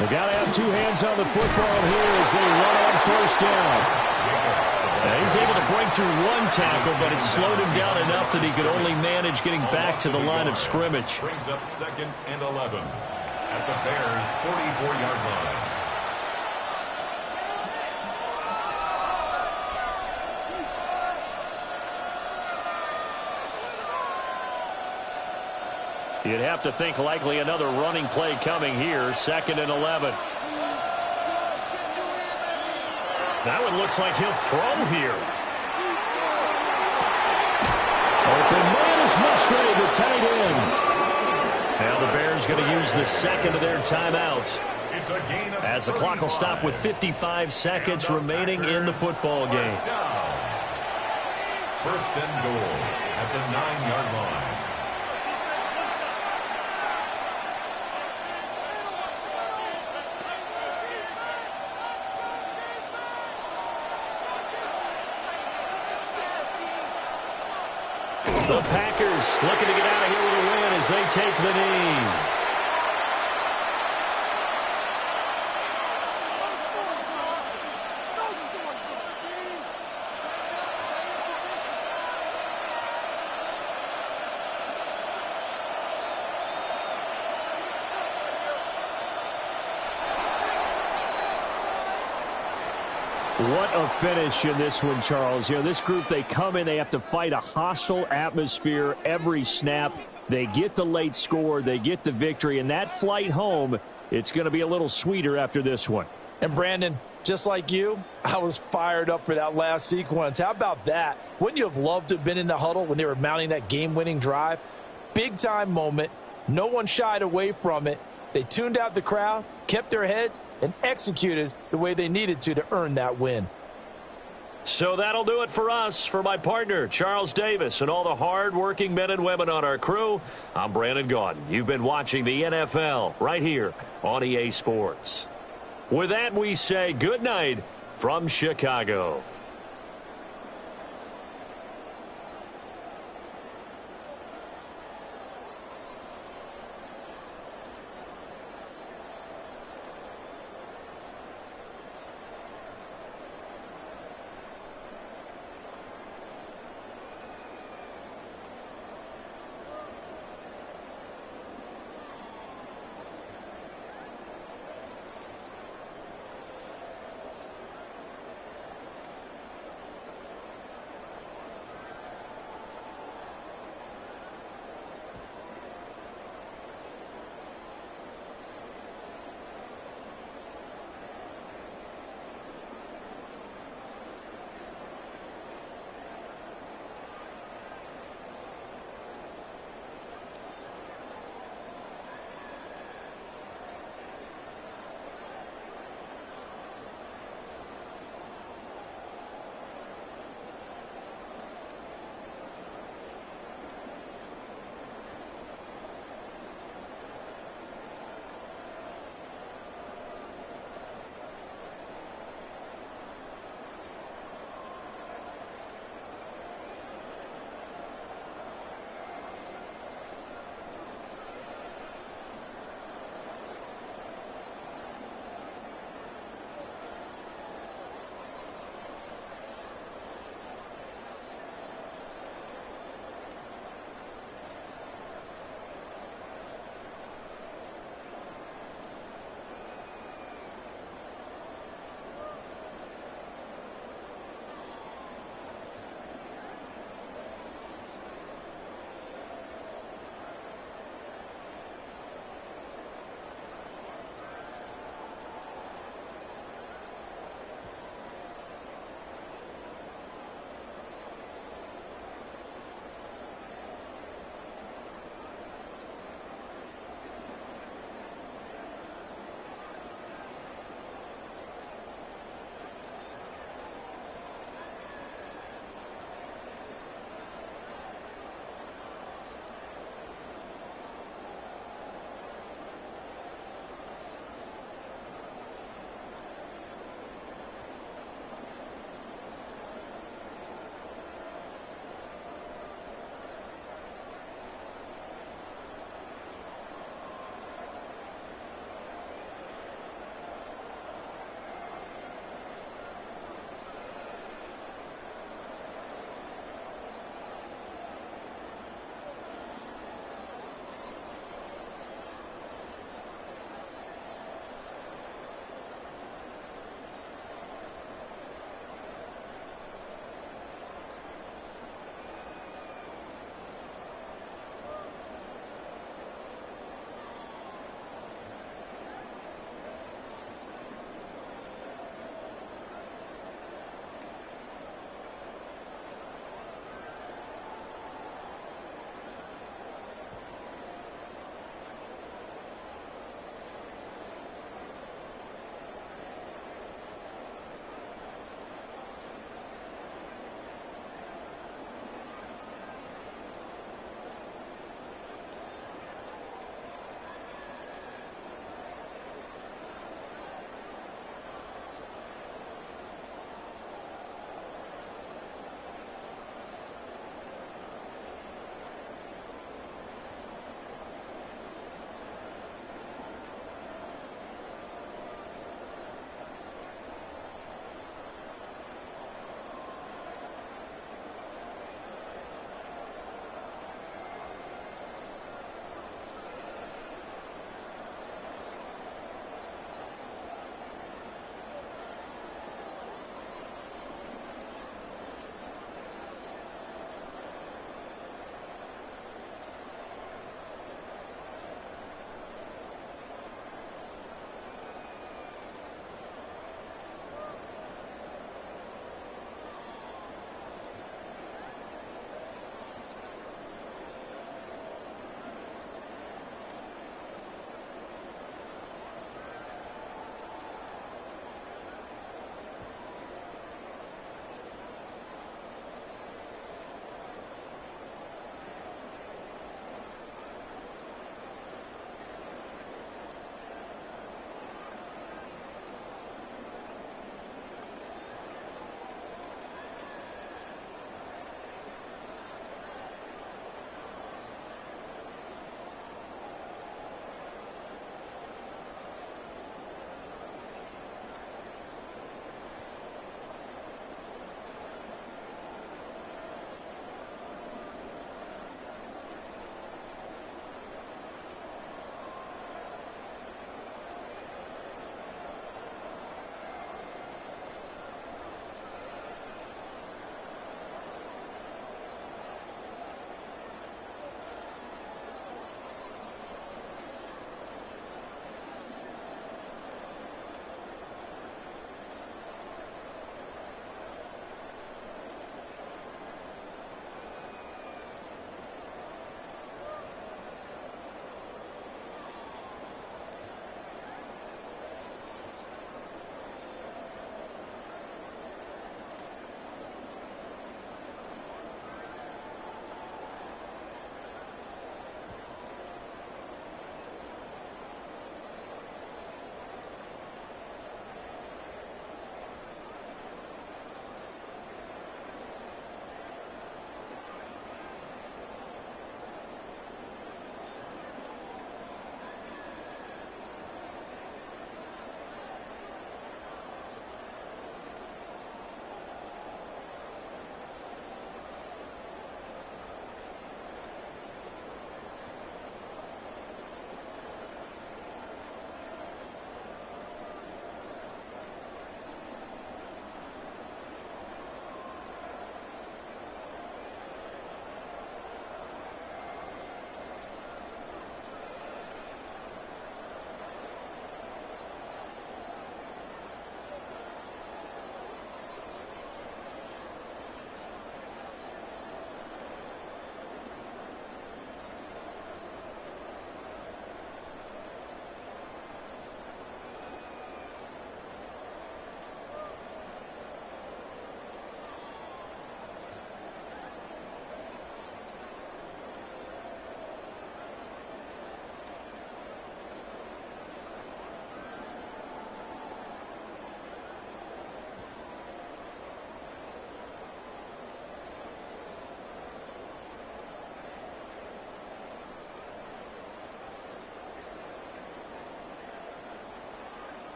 They got to have 2 hands on the football here as they run on first down. Now he's able to break through 1 tackle, but it slowed him down enough that he could only manage getting back to the line of scrimmage. Brings up 2nd and 11 at the Bears' 44-yard line. You'd have to think likely another running play coming here. 2nd and 11. That one looks like he'll throw here. Open man is Musgrave, the tight end. Now the Bears going to use the 2nd of their timeouts as the clock will stop with 55 seconds remaining in the football game. 1st and goal at the 9-yard line. The Packers looking to get out of here with a win as they take the knee. What a finish in this one, Charles. You know, this group, they come in, they have to fight a hostile atmosphere every snap. They get the late score, they get the victory, and that flight home, it's going to be a little sweeter after this one. And Brandon, just like you, I was fired up for that last sequence. How about that? Wouldn't you have loved to have been in the huddle when they were mounting that game-winning drive? Big-time moment. No one shied away from it. They tuned out the crowd, kept their heads, and executed the way they needed to earn that win. So that'll do it for us. For my partner, Charles Davis, and all the hard-working men and women on our crew, I'm Brandon Gaudin. You've been watching the NFL right here on EA Sports. With that, we say good night from Chicago.